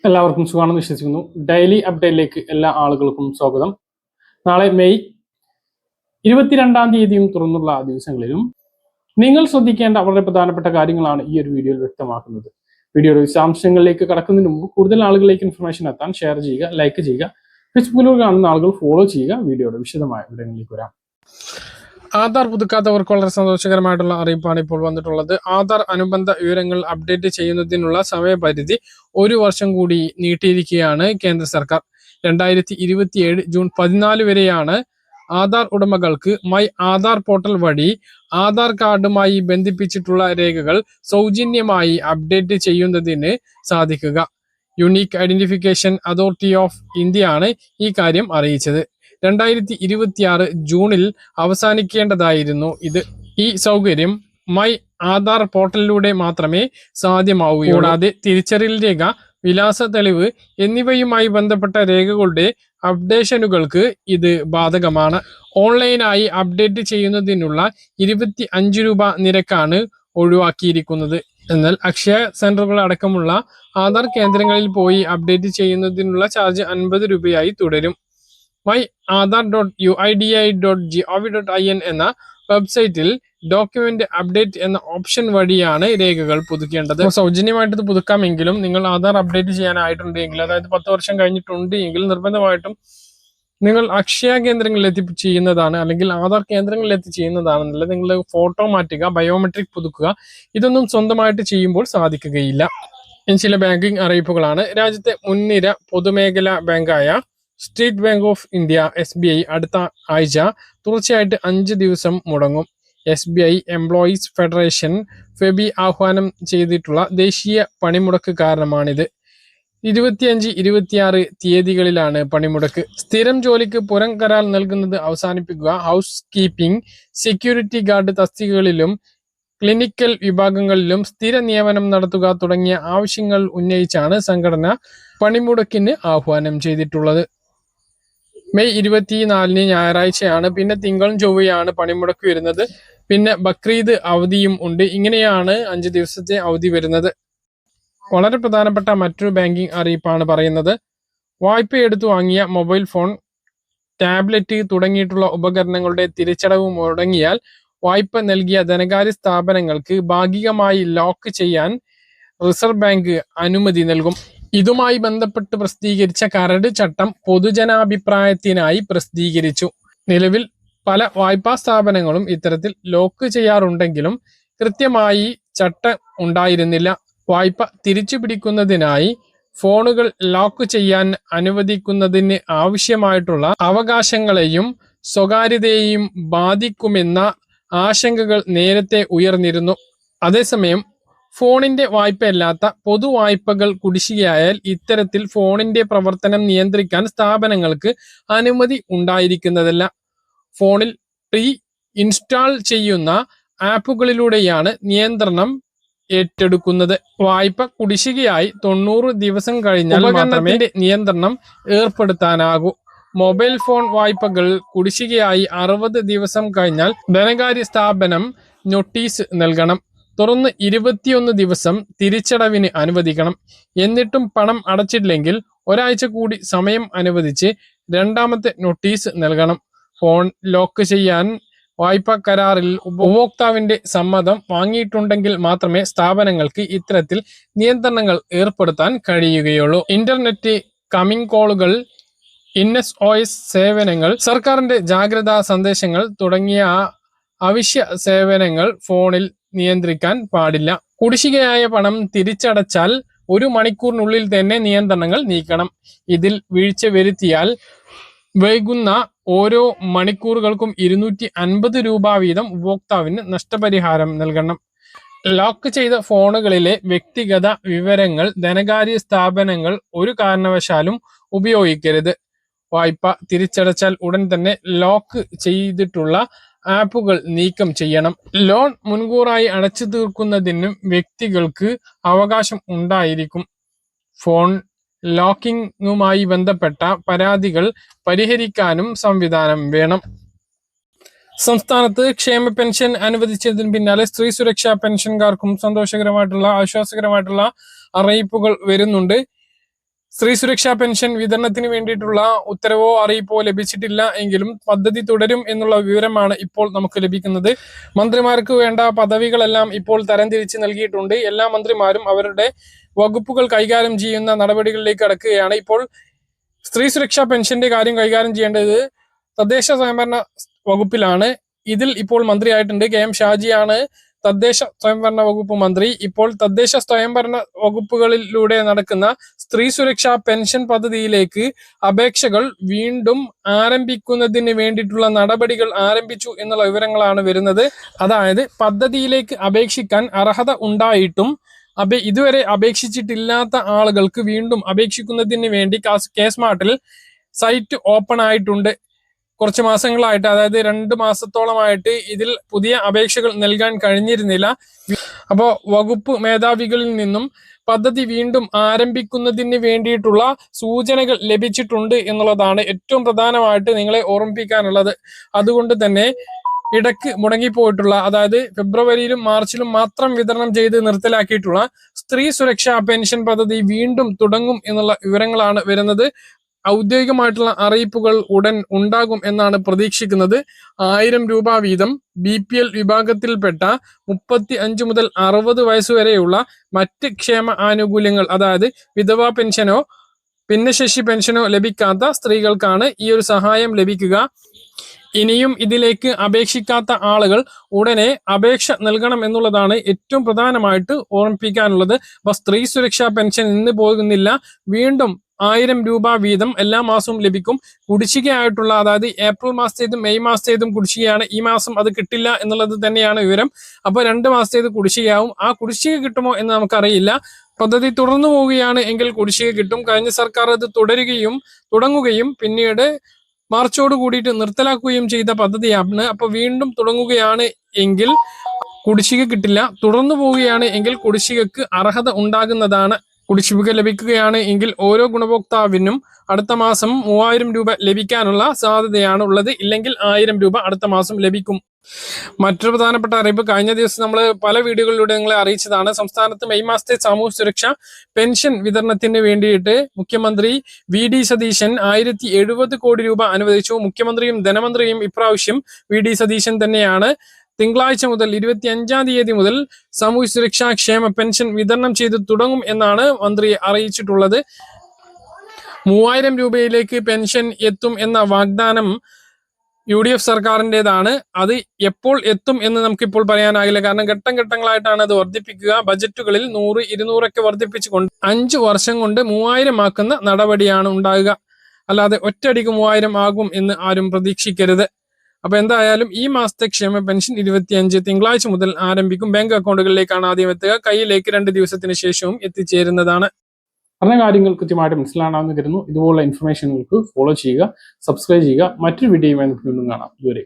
എല്ലാവർക്കും സുഖമാണെന്ന് വിശ്വസിക്കുന്നു. ഡെയിലി അപ്ഡേറ്റിലേക്ക് എല്ലാ ആളുകൾക്കും സ്വാഗതം. നാളെ മെയ് 22-ാം തീയതിയും തുറന്നുള്ള ദിവസങ്ങളിലും നിങ്ങൾ ശ്രദ്ധിക്കേണ്ട വളരെ പ്രധാനപ്പെട്ട കാര്യങ്ങളാണ് ഈ ഒരു വീഡിയോയിൽ വ്യക്തമാക്കുന്നത്. വീഡിയോയുടെ വിശദാംശങ്ങളിലേക്ക് കടക്കുന്നതിന് മുമ്പ് കൂടുതൽ ആളുകളിലേക്ക് ഇൻഫർമേഷൻ എത്താൻ ഷെയർ ചെയ്യുക, ലൈക്ക് ചെയ്യുക. ഫേസ്ബുക്കിലൂടെ കാണുന്ന ആളുകൾ ഫോളോ ചെയ്യുക. വീഡിയോയുടെ വിശദമായ വിവരങ്ങളിലേക്ക് വരാം. ആധാർ പുതുക്കാത്തവർക്ക് വളരെ സന്തോഷകരമായിട്ടുള്ള അറിയിപ്പാണ് ഇപ്പോൾ വന്നിട്ടുള്ളത്. ആധാർ അനുബന്ധ വിവരങ്ങൾ അപ്ഡേറ്റ് ചെയ്യുന്നതിനുള്ള സമയപരിധി 1 വർഷം കൂടി നീട്ടിയിരിക്കുകയാണ് കേന്ദ്ര സർക്കാർ. 2027 ജൂൺ 14 വരെയാണ് ആധാർ ഉടമകൾക്ക് മൈ ആധാർ പോർട്ടൽ വഴി ആധാർ കാർഡുമായി ബന്ധിപ്പിച്ചിട്ടുള്ള രേഖകൾ സൗജന്യമായി അപ്ഡേറ്റ് ചെയ്യുന്നതിന് സാധിക്കുക. യുണീക്ക് ഐഡന്റിഫിക്കേഷൻ അതോറിറ്റി ഓഫ് ഇന്ത്യയാണ് ഈ കാര്യം അറിയിച്ചത്. 2026 ജൂണിൽ അവസാനിക്കേണ്ടതായിരുന്നു ഇത്. ഈ സൗകര്യം മൈ ആധാർ പോർട്ടലിലൂടെ മാത്രമേ സാധ്യമാവുകയുള്ളൂ. കൂടാതെ തിരിച്ചറിയൽ രേഖ, വിലാസ തെളിവ് എന്നിവയുമായി ബന്ധപ്പെട്ട രേഖകളുടെ അപ്ഡേഷനുകൾക്ക് ഇത് ബാധകമാണ്. ഓൺലൈനായി അപ്ഡേറ്റ് ചെയ്യുന്നതിനുള്ള 25 രൂപ നിരക്കാണ് ഒഴിവാക്കിയിരിക്കുന്നത്. എന്നാൽ അക്ഷയ സെന്ററുകൾ അടക്കമുള്ള ആധാർ കേന്ദ്രങ്ങളിൽ പോയി അപ്ഡേറ്റ് ചെയ്യുന്നതിനുള്ള ചാർജ് 50 രൂപയായി തുടരും. myAadhar.uidi.gov.in എന്ന വെബ്സൈറ്റിൽ ഡോക്യുമെന്റ് അപ്ഡേറ്റ് എന്ന ഓപ്ഷൻ വഴിയാണ് രേഖകൾ പുതുക്കേണ്ടത്. സൗജന്യമായിട്ട് ഇത് പുതുക്കാമെങ്കിലും നിങ്ങൾ ആധാർ അപ്ഡേറ്റ് ചെയ്യാനായിട്ടുണ്ടെങ്കിൽ, അതായത് 10 വർഷം കഴിഞ്ഞിട്ടുണ്ട് എങ്കിൽ നിർബന്ധമായിട്ടും നിങ്ങൾ അക്ഷയ കേന്ദ്രങ്ങളിൽ എത്തി ചെയ്യുന്നതാണ്, അല്ലെങ്കിൽ ആധാർ കേന്ദ്രങ്ങളിൽ എത്തി ചെയ്യുന്നതാണെന്നല്ല. നിങ്ങൾ ഫോട്ടോ മാറ്റുക, ബയോമെട്രിക് പുതുക്കുക, ഇതൊന്നും സ്വന്തമായിട്ട് ചെയ്യുമ്പോൾ സാധിക്കുകയില്ല. ഇനി ചില ബാങ്കിങ് അറിയിപ്പുകളാണ്. രാജ്യത്തെ മുൻനിര പൊതുമേഖലാ ബാങ്കായ State Bank of India SBI അടുത്ത ആഴ്ച തുടർച്ചയായിട്ട് 5 ദിവസം മുടങ്ങും. SBI എംപ്ലോയീസ് ഫെഡറേഷൻ ഫെബി ആഹ്വാനം ചെയ്തിട്ടുള്ള ദേശീയ പണിമുടക്ക് കാരണമാണിത്. 25-26 തീയതികളിലാണ് പണിമുടക്ക്. സ്ഥിരം ജോലിക്ക് പുറം കരാർ നൽകുന്നത് അവസാനിപ്പിക്കുക, ഹൗസ് കീപ്പിംഗ്, സെക്യൂരിറ്റി ഗാർഡ് തസ്തികകളിലും ക്ലിനിക്കൽ വിഭാഗങ്ങളിലും സ്ഥിര നിയമനം നടത്തുക തുടങ്ങിയ ആവശ്യങ്ങൾ ഉന്നയിച്ചാണ് സംഘടന പണിമുടക്കിന് ആഹ്വാനം ചെയ്തിട്ടുള്ളത്. മെയ് 24 ഞായറാഴ്ചയാണ്. പിന്നെ തിങ്കളും ചൊവ്വയാണ് പണിമുടക്ക് വരുന്നത്. പിന്നെ ബക്രീദ് അവധിയും ഉണ്ട്. ഇങ്ങനെയാണ് 5 ദിവസത്തെ അവധി വരുന്നത്. വളരെ പ്രധാനപ്പെട്ട മറ്റൊരു ബാങ്കിങ് അറിയിപ്പാണ് പറയുന്നത്. വായ്പ എടുത്തു വാങ്ങിയ മൊബൈൽ ഫോൺ, ടാബ്ലറ്റ് തുടങ്ങിയിട്ടുള്ള ഉപകരണങ്ങളുടെ തിരിച്ചടവ് മുടങ്ങിയാൽ വായ്പ നൽകിയ ധനകാര്യ സ്ഥാപനങ്ങൾക്ക് ഭാഗികമായി ലോക്ക് ചെയ്യാൻ റിസർവ് ബാങ്ക് അനുമതി നൽകും. ഇതുമായി ബന്ധപ്പെട്ട് പ്രസിദ്ധീകരിച്ച കരട് ചട്ടം പൊതുജനാഭിപ്രായത്തിനായി പ്രസിദ്ധീകരിച്ചു. നിലവിൽ പല വായ്പാ സ്ഥാപനങ്ങളും ഇത്തരത്തിൽ ലോക്ക് ചെയ്യാറുണ്ടെങ്കിലും കൃത്യമായി ചട്ടം ഉണ്ടായിരുന്നില്ല. വായ്പ തിരിച്ചു പിടിക്കുന്നതിനായി ഫോണുകൾ ലോക്ക് ചെയ്യാൻ അനുവദിക്കുന്നതിന് ആവശ്യമായിട്ടുള്ള അവകാശങ്ങളെയും സ്വകാര്യതയെയും ബാധിക്കുമെന്ന ആശങ്കകൾ നേരത്തെ ഉയർന്നിരുന്നു. അതേസമയം ഫോണിന്റെ വായ്പയല്ലാത്ത പൊതുവായ്പകൾ കുടിശ്ശികയായാൽ ഇത്തരത്തിൽ ഫോണിന്റെ പ്രവർത്തനം നിയന്ത്രിക്കാൻ സ്ഥാപനങ്ങൾക്ക് അനുമതി ഉണ്ടായിരിക്കുന്നതല്ല. ഫോണിൽ പ്രീ ഇൻസ്റ്റാൾ ചെയ്യുന്ന ആപ്പുകളിലൂടെയാണ് നിയന്ത്രണം ഏറ്റെടുക്കുന്നത്. വായ്പ കുടിശ്ശികയായി 90 ദിവസം കഴിഞ്ഞാൽ മാത്രമേ നിയന്ത്രണം ഏർപ്പെടുത്താനാകൂ. മൊബൈൽ ഫോൺ വായ്പകൾ കുടിശ്ശികയായി 60 ദിവസം കഴിഞ്ഞാൽ ധനകാര്യ സ്ഥാപനം നോട്ടീസ് നൽകണം. തുടർന്ന് 21 ദിവസം തിരിച്ചടവിന് അനുവദിക്കണം. എന്നിട്ടും പണം അടച്ചില്ലെങ്കിൽ ഒരാഴ്ച കൂടി സമയം അനുവദിച്ച് രണ്ടാമത്തെ നോട്ടീസ് നൽകണം. ഫോൺ ലോക്ക് ചെയ്യാൻ വായ്പാ കരാറിൽ ഉപഭോക്താവിന്റെ സമ്മതം വാങ്ങിയിട്ടുണ്ടെങ്കിൽ മാത്രമേ സ്ഥാപനങ്ങൾക്ക് ഇത്തരത്തിൽ നിയന്ത്രണങ്ങൾ ഏർപ്പെടുത്താൻ കഴിയുകയുള്ളൂ. ഇന്റർനെറ്റ് കമ്മിങ് കോളുകൾ, NSOS സേവനങ്ങൾ, സർക്കാരിന്റെ ജാഗ്രതാ സന്ദേശങ്ങൾ തുടങ്ങിയ അവശ്യ സേവനങ്ങൾ ഫോണിൽ നിയന്ത്രിക്കാൻ പാടില്ല. കുടിശ്ശികയായ പണം തിരിച്ചടച്ചാൽ 1 മണിക്കൂറിനുള്ളിൽ തന്നെ നിയന്ത്രണങ്ങൾ നീക്കണം. ഇതിൽ വീഴ്ച വരുത്തിയാൽ വൈകുന്ന ഓരോ മണിക്കൂറുകൾക്കും 250 രൂപ വീതം ഉപഭോക്താവിന് നഷ്ടപരിഹാരം നൽകണം. ലോക്ക് ചെയ്ത ഫോണുകളിലെ വ്യക്തിഗത വിവരങ്ങൾ ധനകാര്യ സ്ഥാപനങ്ങൾ ഒരു കാരണവശാലും ഉപയോഗിക്കരുത്. വായ്പ തിരിച്ചടച്ചാൽ ഉടൻ തന്നെ ലോക്ക് ചെയ്തിട്ടുള്ള ആപ്പുകൾ നീക്കം ചെയ്യണം. ലോൺ മുൻകൂറായി അടച്ചു തീർക്കുന്നതിനും വ്യക്തികൾക്ക് അവകാശം ഉണ്ടായിരിക്കും. ഫോൺ ലോക്കിങ്ങുമായി ബന്ധപ്പെട്ട പരാതികൾ പരിഹരിക്കാനും സംവിധാനം വേണം. സംസ്ഥാനത്ത് ക്ഷേമ പെൻഷൻ അനുവദിച്ചതിന് പിന്നാലെ സ്ത്രീ സുരക്ഷാ പെൻഷൻകാർക്കും സന്തോഷകരമായിട്ടുള്ള ആശ്വാസകരമായിട്ടുള്ള അറിയിപ്പുകൾ വരുന്നുണ്ട്. സ്ത്രീ സുരക്ഷാ പെൻഷൻ വിതരണത്തിന് വേണ്ടിയിട്ടുള്ള ഉത്തരവോ അറിയിപ്പോ ലഭിച്ചിട്ടില്ല എങ്കിലും പദ്ധതി തുടരും എന്നുള്ള വിവരമാണ് ഇപ്പോൾ നമുക്ക് ലഭിക്കുന്നത്. മന്ത്രിമാർക്ക് വേണ്ട പദവികളെല്ലാം ഇപ്പോൾ തരംതിരിച്ച് നൽകിയിട്ടുണ്ട്. എല്ലാ മന്ത്രിമാരും അവരുടെ വകുപ്പുകൾ കൈകാര്യം ചെയ്യുന്ന നടപടികളിലേക്ക് കടക്കുകയാണ്. ഇപ്പോൾ സ്ത്രീ സുരക്ഷാ പെൻഷന്റെ കാര്യം കൈകാര്യം ചെയ്യേണ്ടത് തദ്ദേശ സ്വയംഭരണ വകുപ്പിലാണ്. ഇതിൽ ഇപ്പോൾ മന്ത്രിയായിട്ടുണ്ട് KM ഷാജിയാണ് തദ്ദേശ സ്വയംഭരണ വകുപ്പ് മന്ത്രി. ഇപ്പോൾ തദ്ദേശ സ്വയംഭരണ വകുപ്പുകളിലൂടെ നടക്കുന്ന സ്ത്രീ സുരക്ഷാ പെൻഷൻ പദ്ധതിയിലേക്ക് അപേക്ഷകൾ വീണ്ടും ആരംഭിക്കുന്നതിന് വേണ്ടിയിട്ടുള്ള നടപടികൾ ആരംഭിച്ചു എന്നുള്ള വിവരങ്ങളാണ് വരുന്നത്. അതായത് പദ്ധതിയിലേക്ക് അപേക്ഷിക്കാൻ അർഹത ഉണ്ടായിട്ടും ഇതുവരെ അപേക്ഷിച്ചിട്ടില്ലാത്ത ആളുകൾക്ക് വീണ്ടും അപേക്ഷിക്കുന്നതിന് വേണ്ടി കെ-സ്മാർട്ടിൽ സൈറ്റ് ഓപ്പൺ ആയിട്ടുണ്ട്. കുറച്ച് മാസങ്ങളായിട്ട്, അതായത് 2 മാസത്തോളമായിട്ട് ഇതിൽ പുതിയ അപേക്ഷകൾ നൽകാൻ കഴിഞ്ഞിരുന്നില്ല. അപ്പോൾ വകുപ്പ് മേധാവികളിൽ നിന്നും പദ്ധതി വീണ്ടും ആരംഭിക്കുന്നതിന് വേണ്ടിയിട്ടുള്ള സൂചനകൾ ലഭിച്ചിട്ടുണ്ട് എന്നുള്ളതാണ് ഏറ്റവും പ്രധാനമായിട്ട് നിങ്ങളെ ഓർമ്മിപ്പിക്കാനുള്ളത്. അതുകൊണ്ട് തന്നെ ഇടയ്ക്ക് മുടങ്ങിപ്പോയിട്ടുള്ള, അതായത് ഫെബ്രുവരിയിലും മാർച്ചിലും മാത്രം വിതരണം ചെയ്ത് നിർത്തലാക്കിയിട്ടുള്ള സ്ത്രീ സുരക്ഷാ പെൻഷൻ പദ്ധതി വീണ്ടും തുടങ്ങും എന്നുള്ള വിവരങ്ങളാണ് വരുന്നത്. ഔദ്യോഗികമായിട്ടുള്ള അറിയിപ്പുകൾ ഉടൻ ഉണ്ടാകും എന്നാണ് പ്രതീക്ഷിക്കുന്നത്. 1000 രൂപ വീതം BPL വിഭാഗത്തിൽപ്പെട്ട 35 മുതൽ 60 വയസ്സുവരെയുള്ള മറ്റ് ക്ഷേമ ആനുകൂല്യങ്ങൾ, അതായത് വിധവാ പെൻഷനോ ഭിന്നശേഷി പെൻഷനോ ലഭിക്കാത്ത സ്ത്രീകൾക്കാണ് ഈ ഒരു സഹായം ലഭിക്കുക. ഇനിയും ഇതിലേക്ക് അപേക്ഷിക്കാത്ത ആളുകൾ ഉടനെ അപേക്ഷ നൽകണം എന്നുള്ളതാണ് ഏറ്റവും പ്രധാനമായിട്ട് ഓർമ്മിപ്പിക്കാനുള്ളത്. അപ്പൊ സ്ത്രീ സുരക്ഷാ പെൻഷൻ ഇന്ന് പോകുന്നില്ല, വീണ്ടും 1000 രൂപ വീതം എല്ലാ മാസവും ലഭിക്കും. കുടിശ്ശികയായിട്ടുള്ള, അതായത് ഏപ്രിൽ മാസത്തേതും മെയ് മാസത്തേതും കുടിശ്ശികയാണ്. ഈ മാസം അത് കിട്ടില്ല എന്നുള്ളത് തന്നെയാണ് വിവരം. അപ്പൊ 2 മാസത്തേത് കുടിശ്ശികയാവും. ആ കുടിശ്ശിക കിട്ടുമോ എന്ന് നമുക്കറിയില്ല. പദ്ധതി തുടർന്നു പോവുകയാണ് എങ്കിൽ കുടിശ്ശിക കിട്ടും. കഴിഞ്ഞ സർക്കാർ അത് തുടങ്ങുകയും പിന്നീട് മാർച്ചോട് കൂടിയിട്ട് നിർത്തലാക്കുകയും ചെയ്ത പദ്ധതിയാണ്. അപ്പൊ വീണ്ടും തുടങ്ങുകയാണ് എങ്കിൽ കുടിശ്ശിക കിട്ടില്ല. തുടർന്നു പോവുകയാണ് എങ്കിൽ കുടിശ്ശികക്ക് അർഹത ഉണ്ടാകുന്നതാണ്. കുടിശ്ശിക ലഭിക്കുകയാണ് എങ്കിൽ ഓരോ ഗുണഭോക്താവിനും അടുത്ത മാസം 3000 രൂപ ലഭിക്കാനുള്ള സാധ്യതയാണ് ഉള്ളത്. ഇല്ലെങ്കിൽ 1000 രൂപ അടുത്ത മാസം ലഭിക്കും. മറ്റൊരു പ്രധാനപ്പെട്ട അറിയിപ്പ്, കഴിഞ്ഞ ദിവസം നമ്മൾ പല വീഡിയോകളിലൂടെ നിങ്ങളെ അറിയിച്ചതാണ്. സംസ്ഥാനത്ത് മെയ് മാസത്തെ സാമൂഹ്യ സുരക്ഷ പെൻഷൻ വിതരണത്തിന് വേണ്ടിയിട്ട് മുഖ്യമന്ത്രി VD സതീശൻ 1070 കോടി രൂപ അനുവദിച്ചു. മുഖ്യമന്ത്രിയും ധനമന്ത്രിയും ഇപ്രാവശ്യം VD സതീശൻ തന്നെയാണ്. തിങ്കളാഴ്ച മുതൽ 25-ാം തീയതി മുതൽ സാമൂഹ്യ സുരക്ഷാ ക്ഷേമ പെൻഷൻ വിതരണം ചെയ്ത് തുടങ്ങും എന്നാണ് മന്ത്രി അറിയിച്ചിട്ടുള്ളത്. 3000 രൂപയിലേക്ക് പെൻഷൻ എത്തും എന്ന വാഗ്ദാനം UDF സർക്കാരിൻ്റെതാണ്. അത് എപ്പോൾ എത്തും എന്ന് നമുക്കിപ്പോൾ പറയാനാകില്ല. കാരണം ഘട്ടങ്ങളായിട്ടാണ് അത് വർദ്ധിപ്പിക്കുക. ബജറ്റുകളിൽ 100, 200 ഒക്കെ വർദ്ധിപ്പിച്ചുകൊണ്ട് 5 വർഷം കൊണ്ട് 3000 ആക്കുന്ന നടപടിയാണ് ഉണ്ടാകുക. അല്ലാതെ ഒറ്റയടിക്ക് 3000 ആകും എന്ന് ആരും പ്രതീക്ഷിക്കരുത്. അപ്പൊ എന്തായാലും ഈ മാസത്തെ ക്ഷേമ പെൻഷൻ 25 തിങ്കളാഴ്ച മുതൽ ആരംഭിക്കും. ബാങ്ക് അക്കൗണ്ടുകളിലേക്കാണ് ആദ്യം എത്തുക. കയ്യിലേക്ക് 2 ദിവസത്തിന് ശേഷവും എത്തിച്ചേരുന്നതാണ്. പറഞ്ഞ കാര്യങ്ങൾ കൃത്യമായിട്ട് മനസ്സിലാണെന്ന് കരുതുന്നു. ഇതുപോലുള്ള ഇൻഫർമേഷനുകൾക്ക് ഫോളോ ചെയ്യുക, സബ്സ്ക്രൈബ് ചെയ്യുക. മറ്റൊരു വീഡിയോയുമായി നമുക്ക് വീണ്ടും കാണാം. ഇതുവരെ